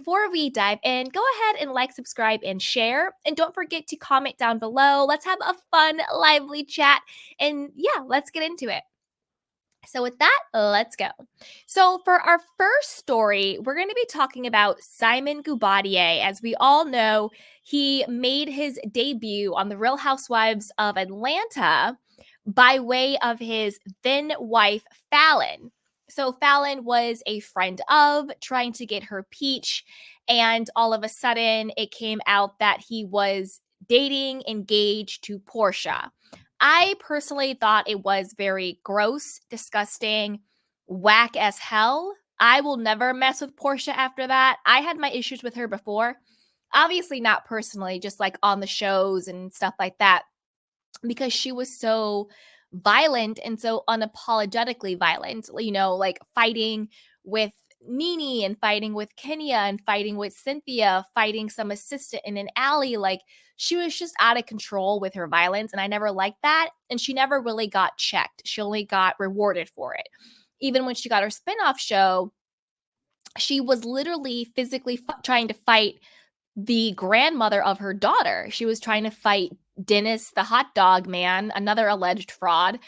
Before we dive in, go ahead and like, subscribe, and share. And don't forget to comment down below. Let's have a fun, lively chat. And yeah, let's get into it. So, with that, let's go. So, for our first story, we're going to be talking about Simon Guobadia. As we all know, he made his debut on The Real Housewives of Atlanta by way of his then wife, Fallon. So, Fallon was a friend of trying to get her peach, and all of a sudden, it came out that he was dating, engaged to Porsha. I personally thought it was very gross, disgusting, whack as hell. I will never mess with Porsha after that. I had my issues with her before. Obviously, not personally, just like on the shows and stuff like that, because she was so violent and so unapologetically violent, like fighting with Nene and fighting with Kenya and fighting with Cynthia, fighting some assistant in an alley. Like she was just out of control with her violence. And I never liked that. And she never really got checked. She only got rewarded for it. Even when she got her spinoff show, she was literally physically trying to fight the grandmother of her daughter. She was trying to fight Dennis, the hot dog man, another alleged fraud.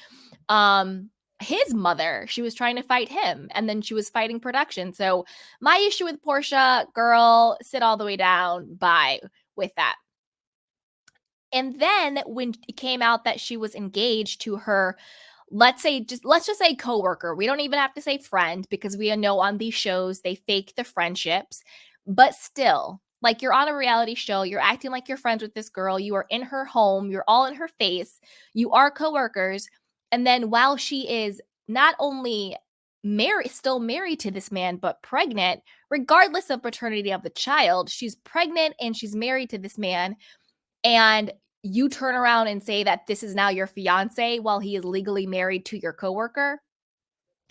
His mother, she was trying to fight him, and then she was fighting production. So my issue with Porsha, girl, sit all the way down. Bye with that. And then when it came out that she was engaged to her, let's just say coworker. We don't even have to say friend, because we know on these shows they fake the friendships. But still, like, you're on a reality show, you're acting like you're friends with this girl, you are in her home, you're all in her face, you are coworkers. And then while she is not only still married to this man, but pregnant, regardless of paternity of the child, she's pregnant and she's married to this man. And you turn around and say that this is now your fiance while he is legally married to your coworker,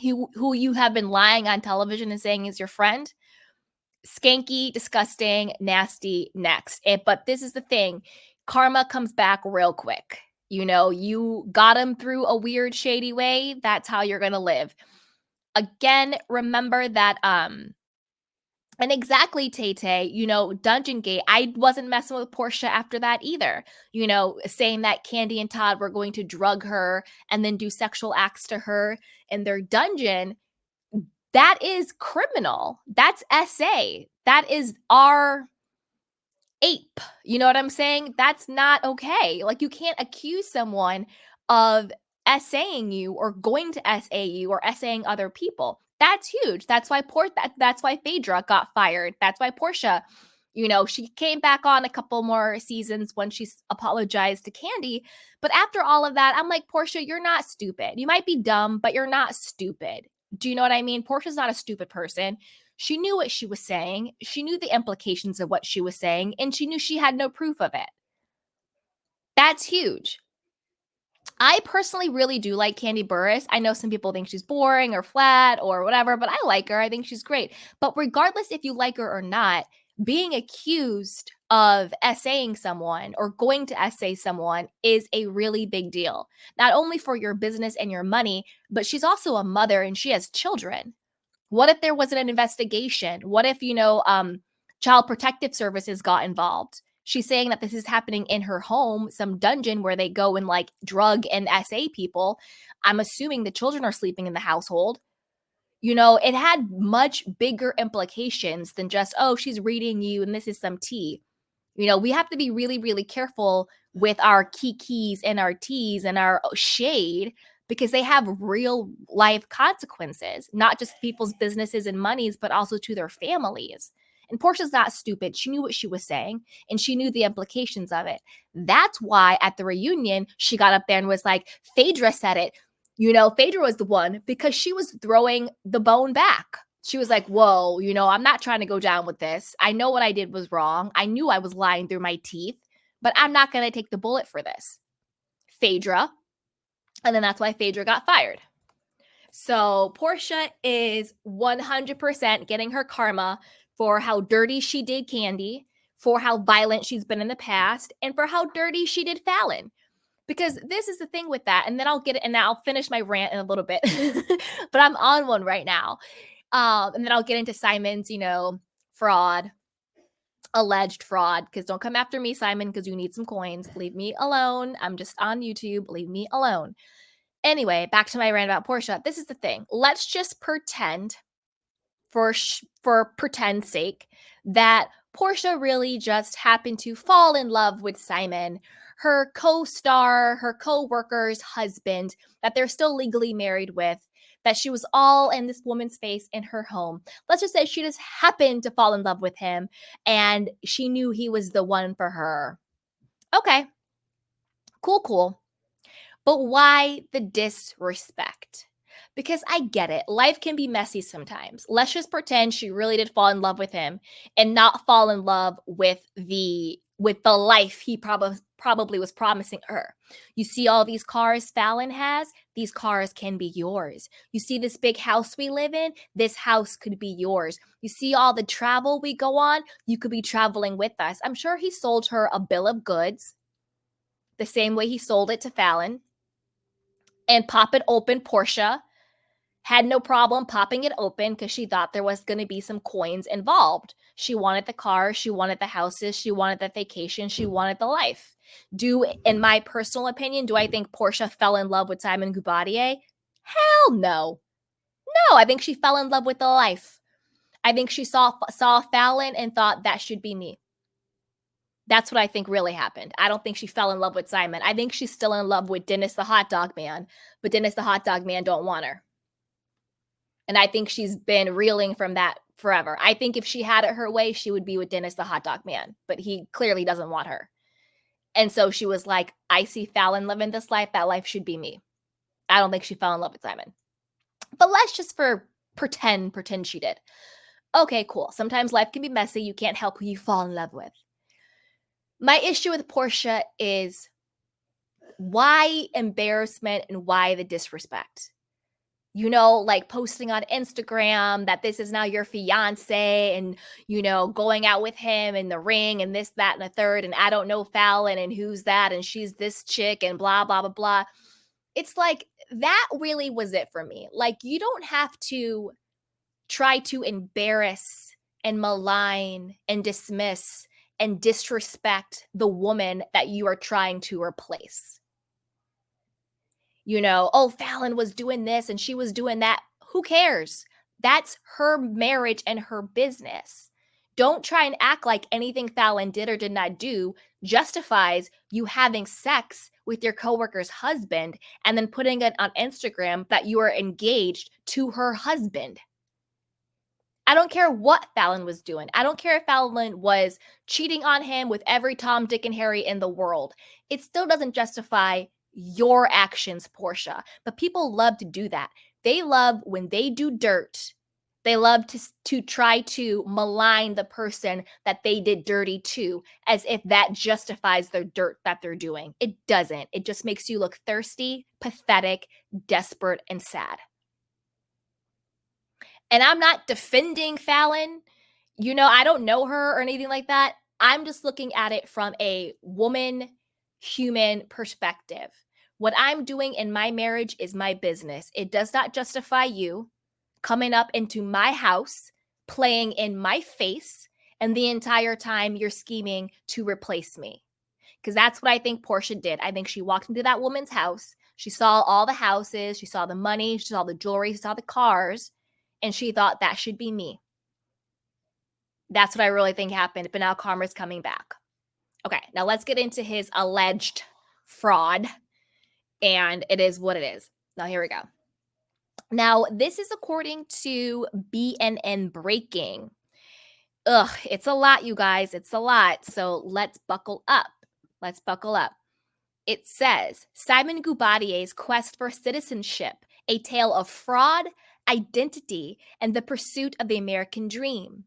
who you have been lying on television and saying is your friend. Skanky, disgusting, nasty, next. But this is the thing. Karma comes back real quick. You got him through a weird, shady way. That's how you're going to live. Again, remember that, and exactly, Tay-Tay, Dungeon Gate, I wasn't messing with Porsha after that either. Saying that Candy and Todd were going to drug her and then do sexual acts to her in their dungeon. That is criminal. That's SA. That is our ape. You know what I'm saying? That's not okay. Like, you can't accuse someone of SAing you or going to SA you or SAing other people. That's huge. That's why that's why Phaedra got fired. That's why Porsha, she came back on a couple more seasons when she apologized to Candy. But after all of that, I'm like, Porsha, you're not stupid. You might be dumb, but you're not stupid. Do you know what I mean? Porsha's not a stupid person. She knew what she was saying. She knew the implications of what she was saying, and she knew she had no proof of it. That's huge. I personally really do like Candy Burris. I know some people think she's boring or flat or whatever, but I like her. I think she's great. But regardless if you like her or not, being accused of SAing someone or going to SA someone is a really big deal. Not only for your business and your money, but she's also a mother and she has children. What if there wasn't an investigation? What if, Child Protective Services got involved? She's saying that this is happening in her home, some dungeon where they go and like drug and SA people. I'm assuming the children are sleeping in the household. It had much bigger implications than just, oh, she's reading you and this is some tea. We have to be really, really careful with our keys and our teas and our shade, because they have real life consequences, not just people's businesses and monies, but also to their families. And Porsha's not stupid. She knew what she was saying and she knew the implications of it. That's why at the reunion, she got up there and was like, Phaedra said it. Phaedra was the one, because she was throwing the bone back. She was like, whoa, I'm not trying to go down with this. I know what I did was wrong. I knew I was lying through my teeth, but I'm not going to take the bullet for this. Phaedra. And then that's why Phaedra got fired. So Porsha is 100% getting her karma for how dirty she did Candy, for how violent she's been in the past, and for how dirty she did Fallon. Because this is the thing with that. And then I'll finish my rant in a little bit. But I'm on one right now. And then I'll get into Simon's, fraud, alleged fraud, because don't come after me, Simon, because you need some coins. Leave me alone. I'm just on YouTube. Leave me alone. Anyway, back to my rant about Porsha. This is the thing. Let's just pretend, for pretend's sake, that Porsha really just happened to fall in love with Simon, her co-star, her co-worker's husband, that they're still legally married with, that she was all in this woman's face in her home. Let's just say she just happened to fall in love with him and she knew he was the one for her. Okay, cool. But why the disrespect? Because I get it. Life can be messy sometimes. Let's just pretend she really did fall in love with him and not fall in love with the life he probably was promising her. You see all these cars Fallon has? These cars can be yours. You see this big house we live in? This house could be yours. You see all the travel we go on? You could be traveling with us. I'm sure he sold her a bill of goods the same way he sold it to Fallon. And pop it open, Porsha had no problem popping it open because she thought there was going to be some coins involved. She wanted the car, she wanted the houses, she wanted the vacation, she wanted the life. In my personal opinion, do I think Porsha fell in love with Simon Guobadia? Hell no. No, I think she fell in love with the life. I think she saw Fallon and thought that should be me. That's what I think really happened. I don't think she fell in love with Simon. I think she's still in love with Dennis the hot dog man, but Dennis the hot dog man don't want her. And I think she's been reeling from that forever. I think if she had it her way, she would be with Dennis the hot dog man, but he clearly doesn't want her. And so she was like, I see Fallon living this life. That life should be me. I don't think she fell in love with Simon. But let's just pretend she did. Okay, cool. Sometimes life can be messy. You can't help who you fall in love with. My issue with Porsha is why embarrassment and why the disrespect? You know, like posting on Instagram that this is now your fiance and, you know, going out with him in the ring and this, that, and the third. And I don't know Fallon and who's that. And she's this chick and blah, blah, blah, blah. It's like that really was it for me. Like, you don't have to try to embarrass and malign and dismiss and disrespect the woman that you are trying to replace. You know, oh, Fallon was doing this and she was doing that. Who cares? That's her marriage and her business. Don't try and act like anything Fallon did or did not do justifies you having sex with your coworker's husband and then putting it on Instagram that you are engaged to her husband. I don't care what Fallon was doing. I don't care if Fallon was cheating on him with every Tom, Dick, and Harry in the world. It still doesn't justify your actions, Porsha. But people love to do that. They love when they do dirt. They love to try to malign the person that they did dirty to, as if that justifies the dirt that they're doing. It doesn't. It just makes you look thirsty, pathetic, desperate, and sad. And I'm not defending Fallon. You know, I don't know her or anything like that. I'm just looking at it from a woman, human perspective. What I'm doing in my marriage is my business. It does not justify you coming up into my house, playing in my face, and the entire time you're scheming to replace me. Because that's what I think Porsha did. I think she walked into that woman's house. She saw all the houses. She saw the money. She saw the jewelry. She saw the cars. And she thought that should be me. That's what I really think happened. But now karma's coming back. Okay, now let's get into his alleged fraud. And it is what it is. Now, here we go. Now, this is according to BNN Breaking. Ugh, it's a lot, you guys. It's a lot. So let's buckle up. It says, Simon Guobadia's quest for citizenship, a tale of fraud, identity, and the pursuit of the American dream.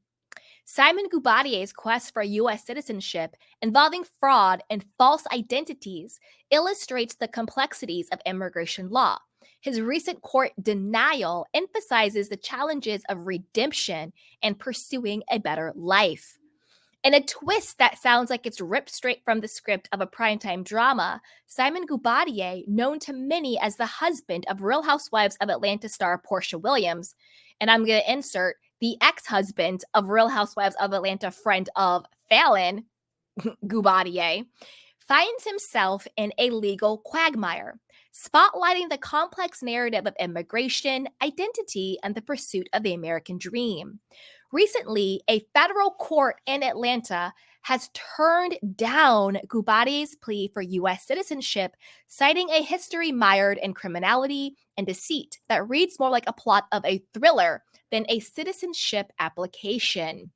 Simon Guobadia's quest for U.S. citizenship involving fraud and false identities illustrates the complexities of immigration law. His recent court denial emphasizes the challenges of redemption and pursuing a better life. In a twist that sounds like it's ripped straight from the script of a primetime drama, Simon Guobadia, known to many as the husband of Real Housewives of Atlanta star Porsha Williams, and I'm going to insert the ex-husband of Real Housewives of Atlanta friend of Fallon, Guobadia, finds himself in a legal quagmire, spotlighting the complex narrative of immigration, identity, and the pursuit of the American dream. Recently, a federal court in Atlanta has turned down Gubadi's plea for U.S. citizenship, citing a history mired in criminality and deceit that reads more like a plot of a thriller than a citizenship application.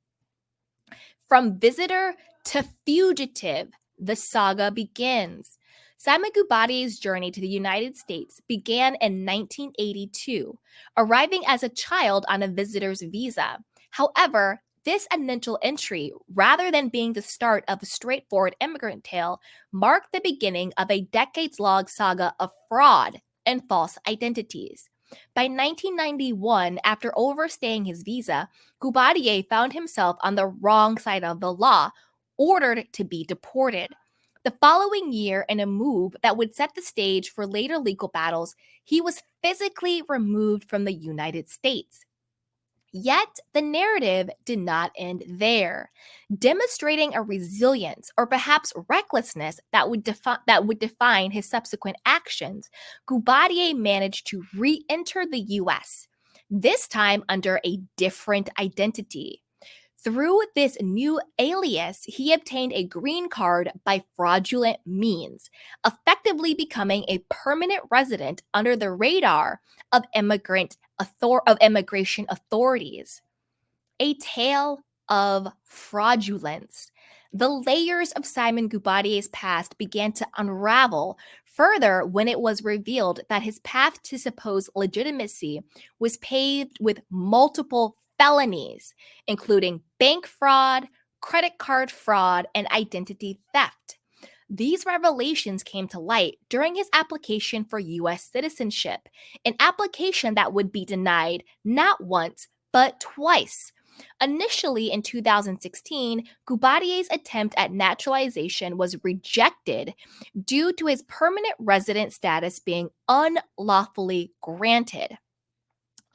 From visitor to fugitive, the saga begins. Simon Gubadi's journey to the United States began in 1982, arriving as a child on a visitor's visa. However, this initial entry, rather than being the start of a straightforward immigrant tale, marked the beginning of a decades-long saga of fraud and false identities. By 1991, after overstaying his visa, Guobadia found himself on the wrong side of the law, ordered to be deported. The following year, in a move that would set the stage for later legal battles, he was physically removed from the United States. Yet, the narrative did not end there. Demonstrating a resilience or perhaps recklessness that would define his subsequent actions, Guobadia managed to re-enter the US, this time under a different identity. Through this new alias, he obtained a green card by fraudulent means, effectively becoming a permanent resident under the radar of immigration authorities. A tale of fraudulence. The layers of Simon Gubadia's past began to unravel further when it was revealed that his path to supposed legitimacy was paved with multiple felonies, including bank fraud, credit card fraud, and identity theft. These revelations came to light during his application for U.S. citizenship, an application that would be denied not once, but twice. Initially in 2016, Gubadia's attempt at naturalization was rejected due to his permanent resident status being unlawfully granted.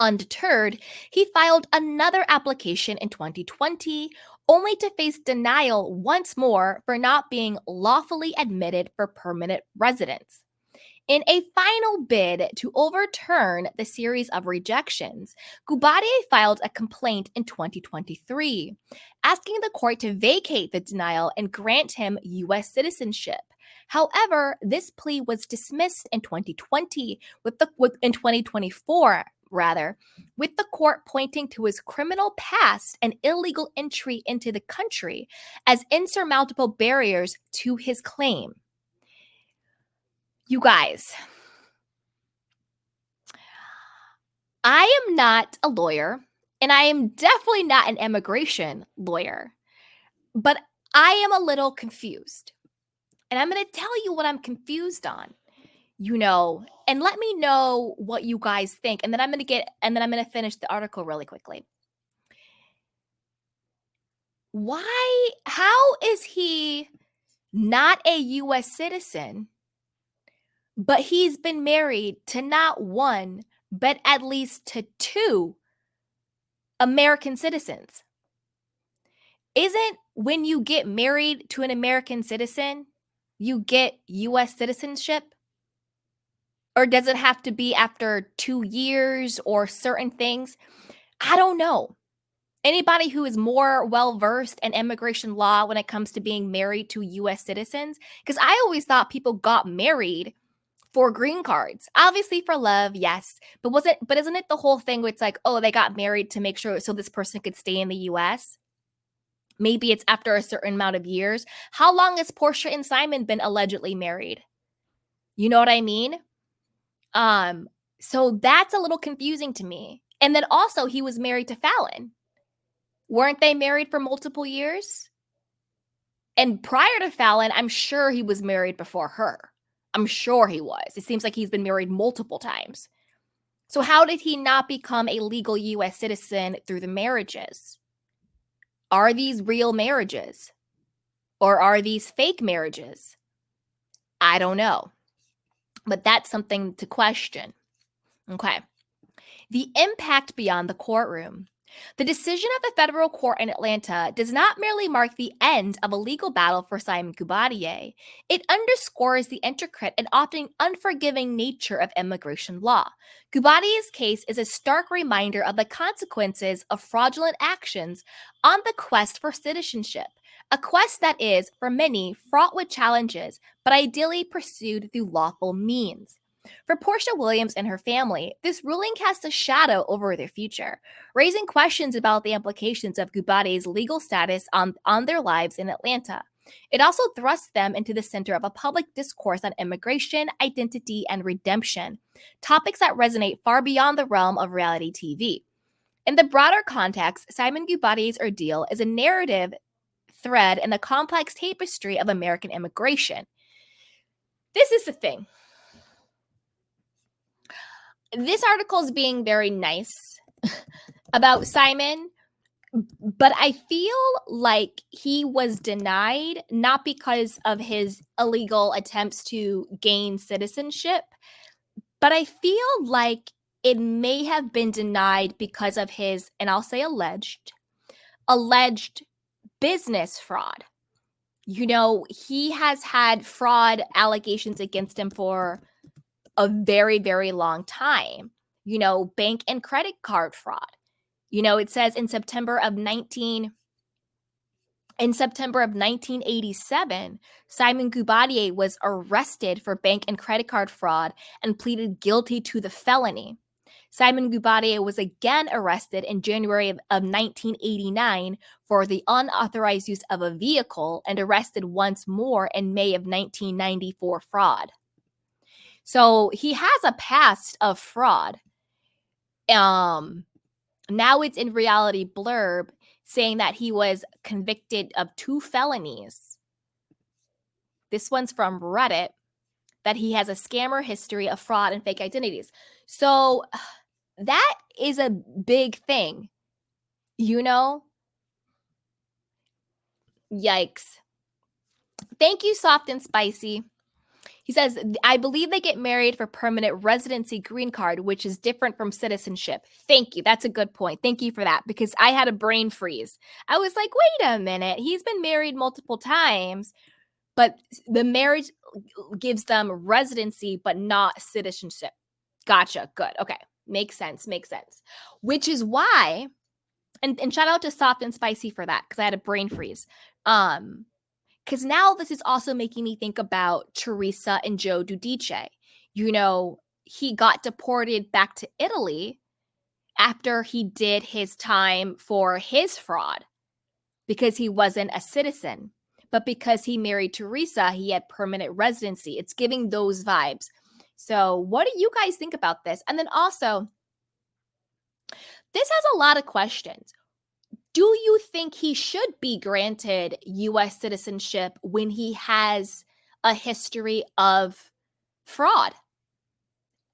Undeterred, he filed another application in 2020, only to face denial once more for not being lawfully admitted for permanent residence. In a final bid to overturn the series of rejections, Guobadia filed a complaint in 2023, asking the court to vacate the denial and grant him U.S. citizenship. However, this plea was dismissed in 2024, with the court pointing to his criminal past and illegal entry into the country as insurmountable barriers to his claim. You guys, I am not a lawyer, and I am definitely not an immigration lawyer, but I am a little confused. And I'm going to tell you what I'm confused on, and let me know what you guys think. And then I'm going to finish the article really quickly. How is he not a US citizen, but he's been married to not one, but at least to two American citizens? Isn't when you get married to an American citizen, you get US citizenship? Or does it have to be after 2 years or certain things? I don't know. Anybody who is more well-versed in immigration law when it comes to being married to US citizens? Because I always thought people got married for green cards. Obviously for love, yes. But isn't it the whole thing where it's like, oh, they got married to make sure so this person could stay in the US? Maybe it's after a certain amount of years. How long has Porsha and Simon been allegedly married? You know what I mean? So that's a little confusing to me. And then also he was married to Fallon. Weren't they married for multiple years? And prior to Fallon, I'm sure he was married before her. I'm sure he was. It seems like he's been married multiple times. So how did he not become a legal US citizen through the marriages? Are these real marriages? Or are these fake marriages? I don't know. But that's something to question. Okay. The impact beyond the courtroom. The decision of the federal court in Atlanta does not merely mark the end of a legal battle for Simon Guobadia. It underscores the intricate and often unforgiving nature of immigration law. Guobadia's case is a stark reminder of the consequences of fraudulent actions on the quest for citizenship, a quest that is, for many, fraught with challenges, but ideally pursued through lawful means. For Porsha Williams and her family, this ruling casts a shadow over their future, raising questions about the implications of Guobadia's legal status on their lives in Atlanta. It also thrusts them into the center of a public discourse on immigration, identity, and redemption, topics that resonate far beyond the realm of reality TV. In the broader context, Simon Guobadia's ordeal is a narrative thread in the complex tapestry of American immigration. This is the thing. This article is being very nice about Simon, but I feel like he was denied not because of his illegal attempts to gain citizenship, but I feel like it may have been denied because of his, and I'll say alleged business fraud. You know, he has had fraud allegations against him for a very, very long time. You know, bank and credit card fraud. You know, it says in September of 1987, Simon Guobadia was arrested for bank and credit card fraud and pleaded guilty to the felony. Simon Guobadia was again arrested in January of 1989 for the unauthorized use of a vehicle and arrested once more in May of 1990 for fraud. So he has a past of fraud. Now it's in Reality Blurb saying that he was convicted of 2 felonies. This one's from Reddit, that he has a scammer history of fraud and fake identities. So that is a big thing, you know? Yikes. Thank you, Soft and Spicy. He says, I believe they get married for permanent residency green card, which is different from citizenship. Thank you. That's a good point. Thank you for that, because I had a brain freeze. I was like, wait a minute. He's been married multiple times, but the marriage gives them residency, but not citizenship. Gotcha. Good. Okay. Makes sense. Makes sense. Which is why, and shout out to Soft and Spicy for that, because I had a brain freeze. Because now this is also making me think about Teresa and Joe Giudice. You know, he got deported back to Italy after he did his time for his fraud because he wasn't a citizen. But because he married Teresa, he had permanent residency. It's giving those vibes. So what do you guys think about this? And then also, this has a lot of questions. Do you think he should be granted U.S. citizenship when he has a history of fraud?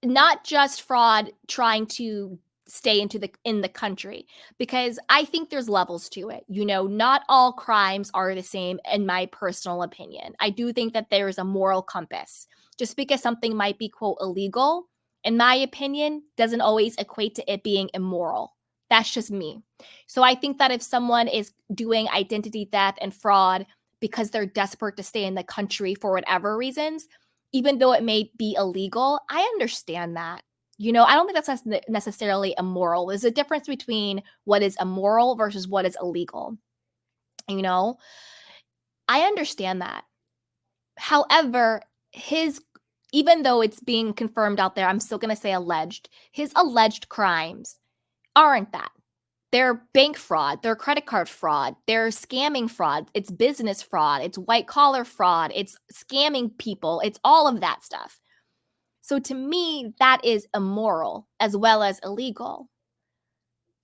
Not just fraud trying to stay in the country, because I think there's levels to it. You know, not all crimes are the same, in my personal opinion. I do think that there is a moral compass. Just because something might be, quote, illegal, in my opinion, doesn't always equate to it being immoral. That's just me. So I think that if someone is doing identity theft and fraud because they're desperate to stay in the country for whatever reasons, even though it may be illegal, I understand that. You know, I don't think that's necessarily immoral. There's a difference between what is immoral versus what is illegal. You know, I understand that. However, even though it's being confirmed out there, I'm still going to say alleged, his alleged crimes aren't that. They're bank fraud, they're credit card fraud, they're scamming fraud, it's business fraud, it's white collar fraud, it's scamming people, it's all of that stuff. So to me, that is immoral as well as illegal.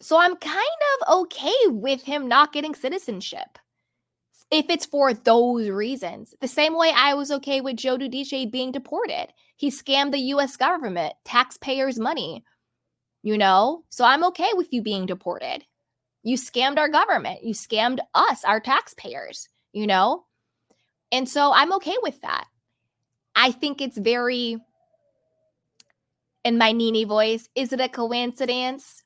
So I'm kind of okay with him not getting citizenship if it's for those reasons. The same way I was okay with Joe Giudice being deported. He scammed the US government, taxpayers' money. You know, so I'm okay with you being deported. You scammed our government. You scammed us, our taxpayers, you know? And so I'm okay with that. I think it's very, in my Nene voice, is it a coincidence?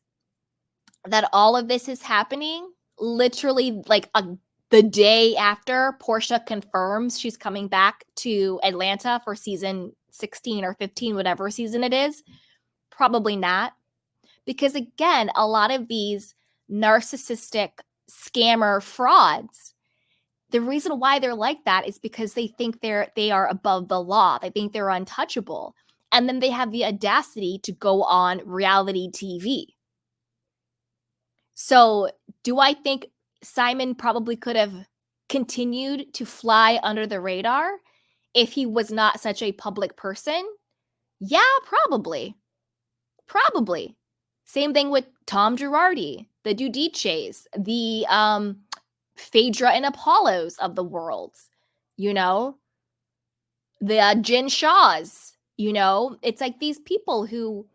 that all of this is happening literally like the day after Porsha confirms she's coming back to Atlanta for season 16 or 15, whatever season it is? Probably not. Because again, a lot of these narcissistic scammer frauds, the reason why they're like that is because they think they are above the law. They think they're untouchable. And then they have the audacity to go on reality TV. So, do I think Simon probably could have continued to fly under the radar if he was not such a public person? Yeah, probably. Probably. Same thing with Tom Girardi, the Giudices, the Phaedra and Apollos of the world, you know, the Jin Shaws, you know, it's like these people who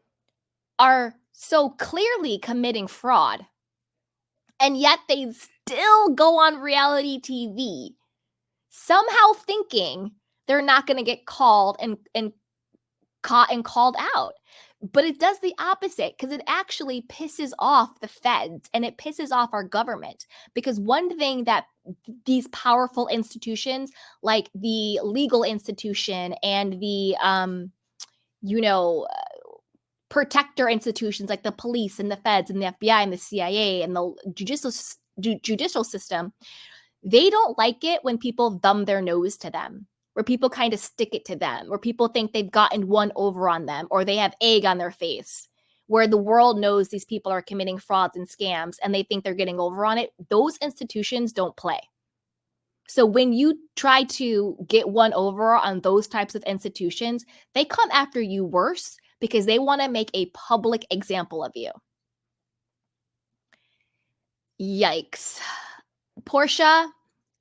are so clearly committing fraud, and yet they still go on reality TV, somehow thinking they're not going to get called and caught and called out. But it does the opposite because it actually pisses off the feds and it pisses off our government. Because one thing that these powerful institutions, like the legal institution and the, you know, protector institutions like the police and the feds and the FBI and the CIA and the judicial system, they don't like it when people thumb their nose to them, where people kind of stick it to them, where people think they've gotten one over on them, or they have egg on their face, where the world knows these people are committing frauds and scams and they think they're getting over on it. Those institutions don't play. So when you try to get one over on those types of institutions, they come after you worse because they want to make a public example of you. Yikes. Porsha,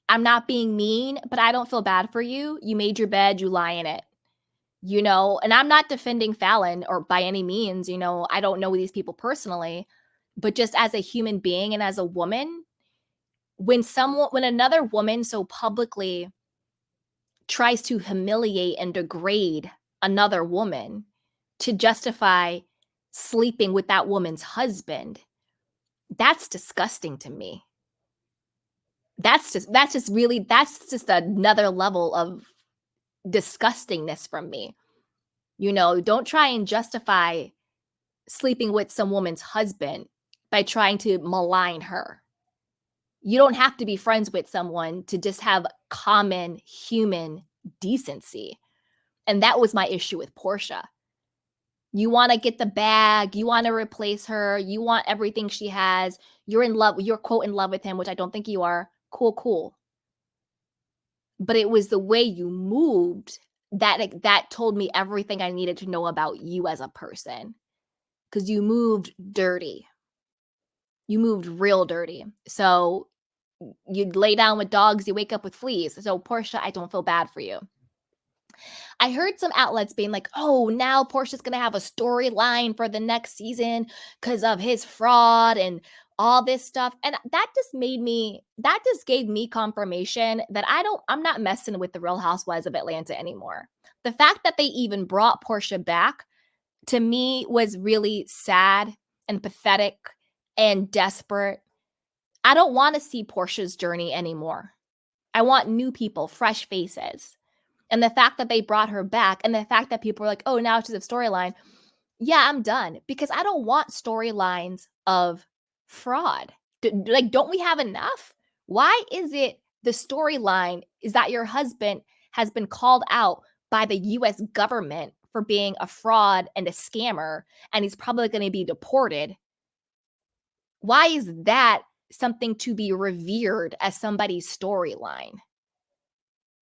I'm not being mean, but I don't feel bad for you. You made your bed, you lie in it. You know, and I'm not defending Fallon or by any means, you know, I don't know these people personally, but just as a human being and as a woman, when another woman so publicly tries to humiliate and degrade another woman to justify sleeping with that woman's husband, that's disgusting to me. That's just another level of disgustingness from me. You know, don't try and justify sleeping with some woman's husband by trying to malign her. You don't have to be friends with someone to just have common human decency. And that was my issue with Porsha. You want to get the bag, you want to replace her, you want everything she has. You're in love, you're quote in love with him, which I don't think you are. Cool. But it was the way you moved that told me everything I needed to know about you as a person. Because you moved dirty. You moved real dirty. So you lay down with dogs, you wake up with fleas. So Porsha, I don't feel bad for you. I heard some outlets being like, oh, now Porsha's going to have a storyline for the next season because of his fraud and all this stuff. And that just gave me confirmation that I'm not messing with the Real Housewives of Atlanta anymore. The fact that they even brought Porsha back to me was really sad and pathetic and desperate. I don't want to see Porsha's journey anymore. I want new people, fresh faces. And the fact that they brought her back and the fact that people are like, oh, now she's a storyline. Yeah, I'm done because I don't want storylines of fraud. Don't we have enough? Why is it the storyline is that your husband has been called out by the US government for being a fraud and a scammer, and he's probably going to be deported? Why is that something to be revered as somebody's storyline?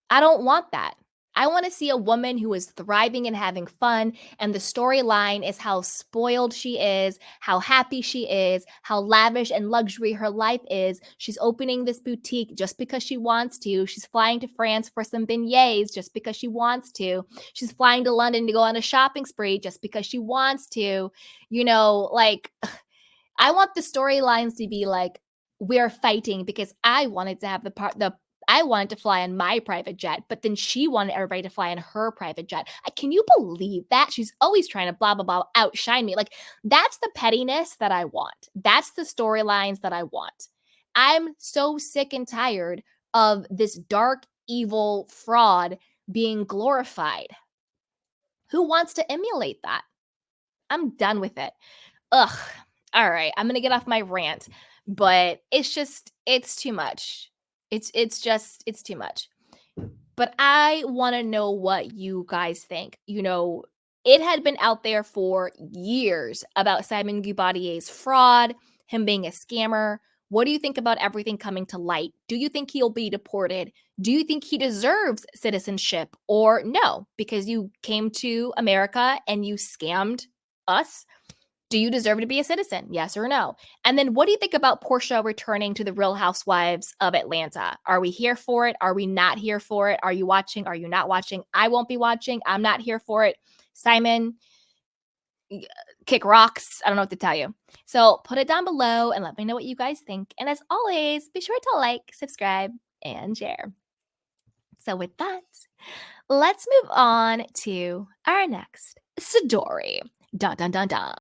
I don't want that. I want to see a woman who is thriving and having fun, and the storyline is how spoiled she is, how happy she is, how lavish and luxury her life is. She's opening this boutique just because she wants to. She's flying to France for some beignets just because she wants to. She's flying to London to go on a shopping spree just because she wants to. You know, like, I want the storylines to be like, we're fighting because I wanted to have I wanted to fly on my private jet, but then she wanted everybody to fly on her private jet. Can you believe that? She's always trying to blah, blah, blah, outshine me. Like, that's the pettiness that I want. That's the storylines that I want. I'm so sick and tired of this dark, evil fraud being glorified. Who wants to emulate that? I'm done with it. Ugh. All right, I'm gonna get off my rant, but it's too much. It's too much. But I want to know what you guys think. It had been out there for years about Simon Guobadia's fraud, him being a scammer. What do you think about everything coming to light? Do you think he'll be deported? Do you think he deserves citizenship or no? Because you came to America and you scammed us. Do you deserve to be a citizen? Yes or no? And then what do you think about Porsha returning to the Real Housewives of Atlanta? Are we here for it? Are we not here for it? Are you watching? Are you not watching? I won't be watching. I'm not here for it. Simon, kick rocks. I don't know what to tell you. So put it down below and let me know what you guys think. And as always, be sure to like, subscribe, and share. So with that, let's move on to our next story. Dun dun dun dun.